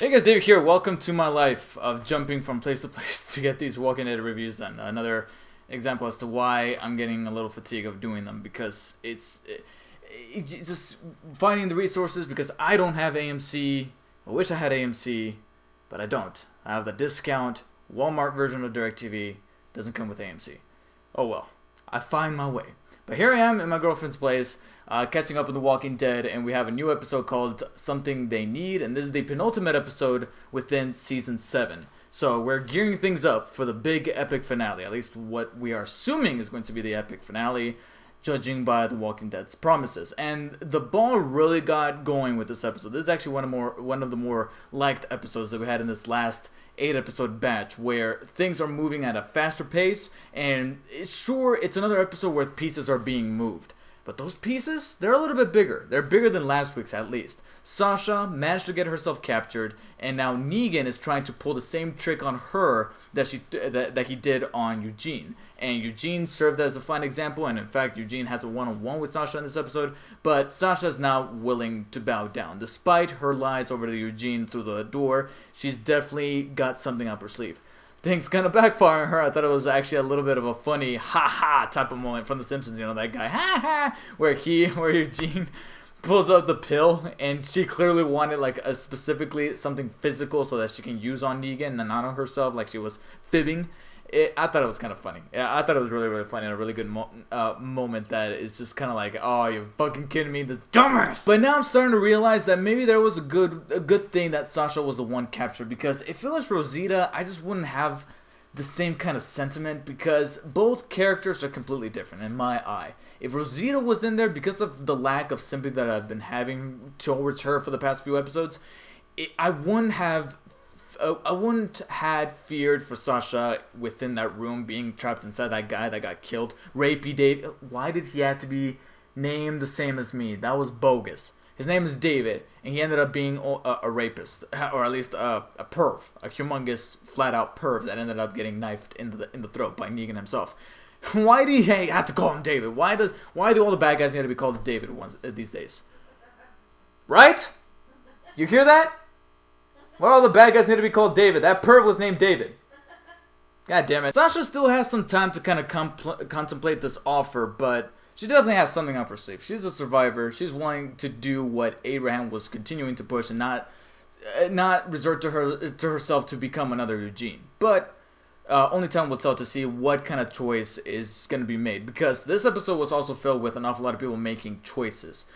Hey guys, David here. Welcome to my life of jumping from place to place to get these Walking Dead reviews done. Another example as to why I'm getting a little fatigue of doing them, because it's just finding the resources, because I don't have AMC. I wish I had AMC, but I don't. I have the discount Walmart version of DirecTV. Doesn't come with AMC. Oh well, I find my way. But here I am in my girlfriend's place, catching up with The Walking Dead, and we have a new episode called Something They Need, and this is the penultimate episode within Season 7. So we're gearing things up for the big epic finale, at least what we are assuming is going to be the epic finale, judging by The Walking Dead's promises. And the ball really got going with this episode. This is actually one of the more liked episodes that we had in this last 8-episode batch, where things are moving at a faster pace, and sure, it's another episode where pieces are being moved. But those pieces, they're a little bit bigger. They're bigger than last week's, at least. Sasha managed to get herself captured, and now Negan is trying to pull the same trick on her that he did on Eugene. And Eugene served as a fine example, and in fact, Eugene has a one-on-one with Sasha in this episode, but Sasha's now willing to bow down. Despite her lies over to Eugene through the door, she's definitely got something up her sleeve. Things kind of backfire on her. I thought it was actually a little bit of a funny ha-ha type of moment from The Simpsons, you know, that guy, ha-ha, where Eugene pulls out the pill, and she clearly wanted, like, specifically something physical so that she can use on Negan and not on herself, like she was fibbing. I thought it was kind of funny. Yeah, I thought it was really, really funny, and a really good moment that is just kind of like, oh, you're fucking kidding me, this dumbass! But now I'm starting to realize that maybe there was a good thing that Sasha was the one captured, because if it was Rosita, I just wouldn't have the same kind of sentiment, because both characters are completely different in my eye. If Rosita was in there, because of the lack of sympathy that I've been having towards her for the past few episodes, I wouldn't had feared for Sasha within that room, being trapped inside that guy that got killed. Rapey Dave. Why did he have to be named the same as me? That was bogus. His name is David, and he ended up being a rapist, or at least a perv, a humongous, flat-out perv that ended up getting knifed in the throat by Negan himself. Why do you have to call him David? Why do all the bad guys need to be called David these days? Right? You hear that? Why all the bad guys need to be called David? That perv was named David. God damn it. Sasha still has some time to kind of contemplate this offer, but she definitely has something up her sleeve. She's a survivor. She's willing to do what Abraham was continuing to push, and not resort to herself to become another Eugene. But only time will tell to see what kind of choice is going to be made, because this episode was also filled with an awful lot of people making choices.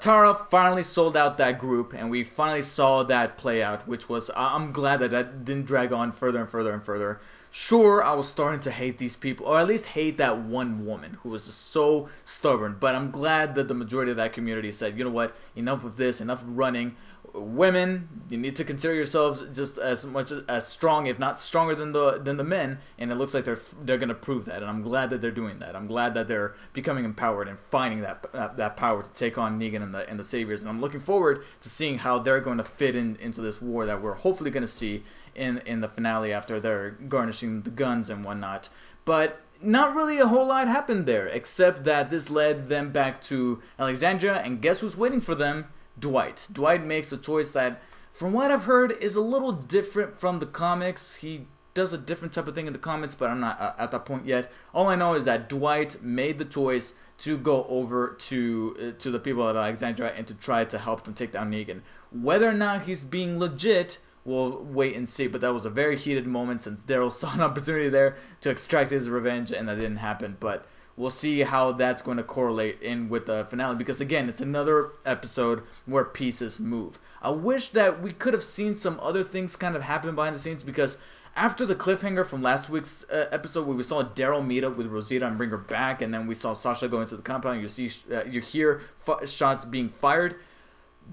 Tara finally sold out that group, and we finally saw that play out, which was, I'm glad that didn't drag on further and further and further. Sure, I was starting to hate these people, or at least hate that one woman who was just so stubborn, but I'm glad that the majority of that community said, you know what, enough of this, enough of running. Women, you need to consider yourselves just as much as strong, if not stronger than the men, and it looks like they're gonna prove that, and I'm glad that they're doing that. I'm glad that they're becoming empowered and finding that power to take on Negan and the Saviors, and I'm looking forward to seeing how they're going to fit into this war that we're hopefully going to see in the finale after they're garnishing the guns and whatnot. But not really a whole lot happened there, except that this led them back to Alexandria, and guess who's waiting for them? Dwight. Dwight makes a choice that, from what I've heard, is a little different from the comics. He does a different type of thing in the comics, but I'm not at that point yet. All I know is that Dwight made the choice to go over to the people of Alexandria and to try to help them take down Negan. Whether or not he's being legit, we'll wait and see, but that was a very heated moment since Daryl saw an opportunity there to extract his revenge, and that didn't happen. But we'll see how that's going to correlate in with the finale, because again, it's another episode where pieces move. I wish that we could have seen some other things kind of happen behind the scenes, because after the cliffhanger from last week's episode where we saw Daryl meet up with Rosita and bring her back, and then we saw Sasha go into the compound, you hear shots being fired.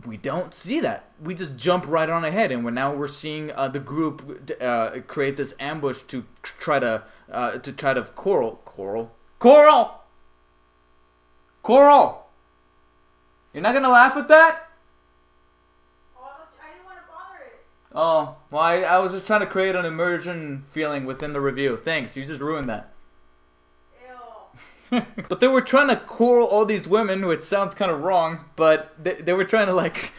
We don't see that. We just jump right on ahead, and we're seeing the group create this ambush to try to Coral! You're not gonna laugh at that? Oh, I didn't want to bother it. Oh, well, I was just trying to create an immersion feeling within the review. Thanks, you just ruined that. Ew. But they were trying to coral all these women, which sounds kind of wrong, but they were trying to, like,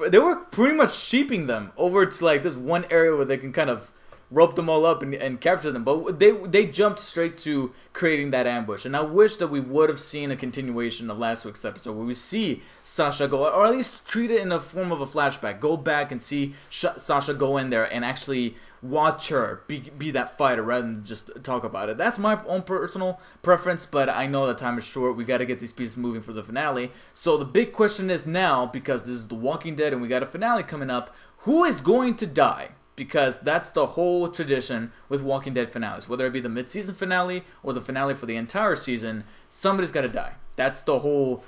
They were pretty much sheeping them over to like this one area where they can kind of rope them all up and capture them. But they jumped straight to creating that ambush. And I wish that we would have seen a continuation of last week's episode where we see Sasha go, or at least treat it in the form of a flashback. Go back and see Sasha go in there and actually watch her be that fighter rather than just talk about it. That's my own personal preference, but I know that time is short. We got to get these pieces moving for the finale. So the big question is now, because this is The Walking Dead and we got a finale coming up, who is going to die? Because that's the whole tradition with Walking Dead finales. Whether it be the mid-season finale or the finale for the entire season, somebody's got to die. That's the whole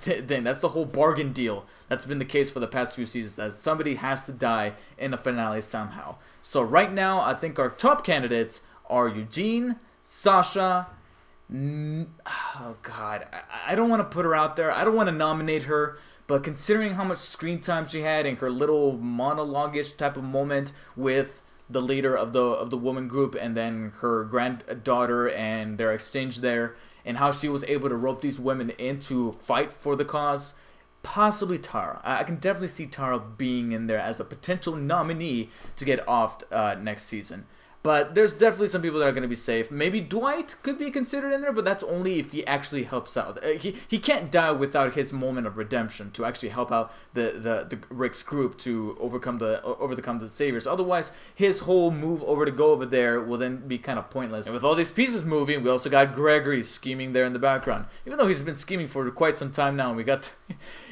thing. That's the whole bargain deal. That's been the case for the past few seasons, that somebody has to die in the finale somehow. So right now, I think our top candidates are Eugene, Sasha. Oh God, I don't want to put her out there. I don't want to nominate her. But considering how much screen time she had and her little monologue-ish type of moment with the leader of the woman group and then her granddaughter and their exchange there, and how she was able to rope these women in to fight for the cause, possibly Tara. I can definitely see Tara being in there as a potential nominee to get off next season. But there's definitely some people that are going to be safe. Maybe Dwight could be considered in there, but that's only if he actually helps out. He can't die without his moment of redemption to actually help out the Rick's group to overcome the Saviors. Otherwise, his whole move over to go over there will then be kind of pointless. And with all these pieces moving, we also got Gregory scheming there in the background. Even though he's been scheming for quite some time now, and we got...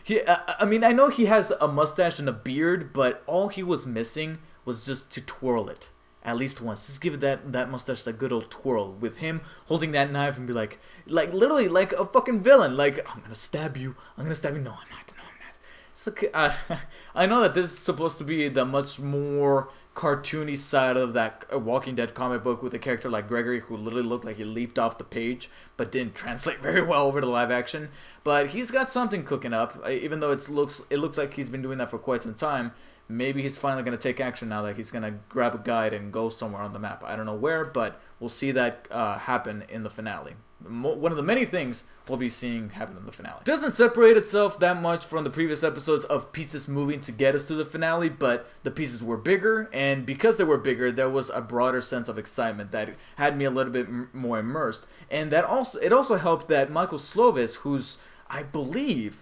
I know he has a mustache and a beard, but all he was missing was just to twirl it. At least once. Just give it that mustache that good old twirl with him holding that knife and be like literally like a fucking villain. Like, I'm gonna stab you. No, I'm not. It's okay. I know that this is supposed to be the much more cartoony side of that Walking Dead comic book with a character like Gregory who literally looked like he leaped off the page but didn't translate very well over to live action. But he's got something cooking up, even though it looks like he's been doing that for quite some time. Maybe he's finally going to take action now that he's going to grab a guide and go somewhere on the map. I don't know where, but we'll see that happen in the finale. One of the many things we'll be seeing happen in the finale. It doesn't separate itself that much from the previous episodes of pieces moving to get us to the finale, but the pieces were bigger, and because they were bigger, there was a broader sense of excitement that had me a little bit more immersed. And it also helped that Michael Slovis, who's, I believe,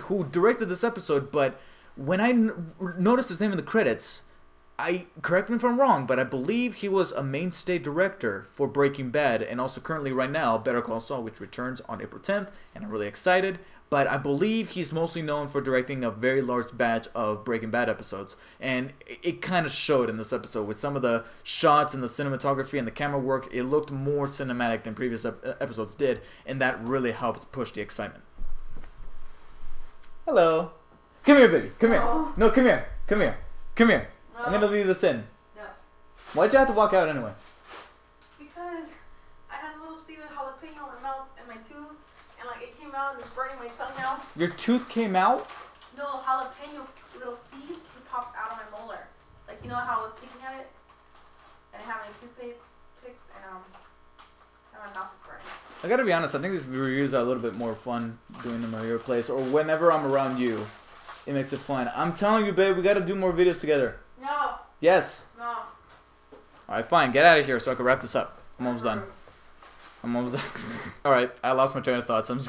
who directed this episode, but when I noticed his name in the credits, correct me if I'm wrong, but I believe he was a mainstay director for Breaking Bad, and also currently right now Better Call Saul, which returns on April 10th, and I'm really excited. But I believe he's mostly known for directing a very large batch of Breaking Bad episodes, and it kind of showed in this episode with some of the shots and the cinematography and the camera work. It looked more cinematic than previous episodes did, and that really helped push the excitement. Hello. Come here, baby. Come here. No, come here. Come here. Come here. No. I'm gonna leave this in. No. Why'd you have to walk out anyway? Because I had a little seed of jalapeno in my mouth and my tooth, and like it came out and it's burning my tongue now. Your tooth came out? No, jalapeno little seed it popped out of my molar. Like, you know how I was picking at it, and I have my toothpaste picks, and now my mouth is burning. I gotta be honest. I think these reviews are a little bit more fun doing them at your place or whenever I'm around you. It makes it fun. I'm telling you, babe, we gotta do more videos together. No. Yes. No. Alright, fine. Get out of here so I can wrap this up. I'm almost done. Alright, I lost my train of thought, so I'm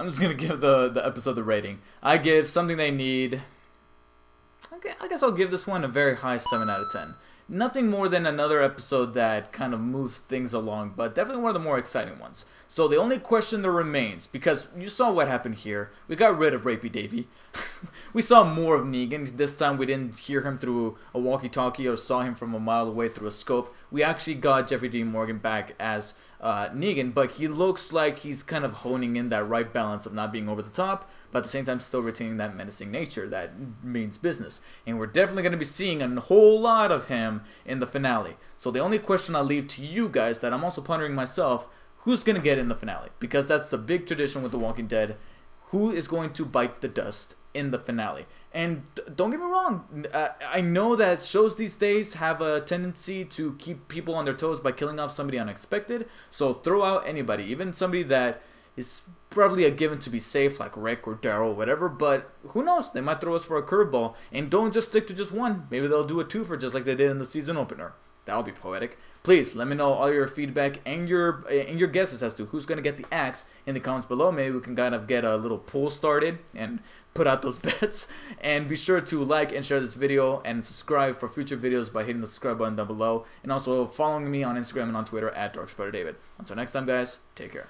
just gonna give the episode the rating. I give Something They Need. Okay, I guess I'll give this one a very high 7 out of 10. Nothing more than another episode that kind of moves things along, but definitely one of the more exciting ones. So the only question that remains, because you saw what happened here, we got rid of Rapey Davey. We saw more of Negan. This time we didn't hear him through a walkie-talkie or saw him from a mile away through a scope. We actually got Jeffrey Dean Morgan back as Negan, but he looks like he's kind of honing in that right balance of not being over the top, but at the same time still retaining that menacing nature that means business. And we're definitely going to be seeing a whole lot of him in the finale. So the only question I'll leave to you guys that I'm also pondering myself, who's going to get in the finale? Because that's the big tradition with The Walking Dead. Who is going to bite the dust in the finale? And don't get me wrong, I know that shows these days have a tendency to keep people on their toes by killing off somebody unexpected. So throw out anybody, even somebody that is probably a given to be safe, like Rick or Daryl, whatever. But who knows? They might throw us for a curveball, and don't just stick to just one. Maybe they'll do a twofer just like they did in the season opener. That would be poetic. Please let me know all your feedback and your guesses as to who's gonna get the axe in the comments below. Maybe we can kind of get a little poll started and put out those bets. And be sure to like and share this video and subscribe for future videos by hitting the subscribe button down below, and also following me on Instagram and on Twitter at DarkSpiderDavid. Until next time, guys, take care.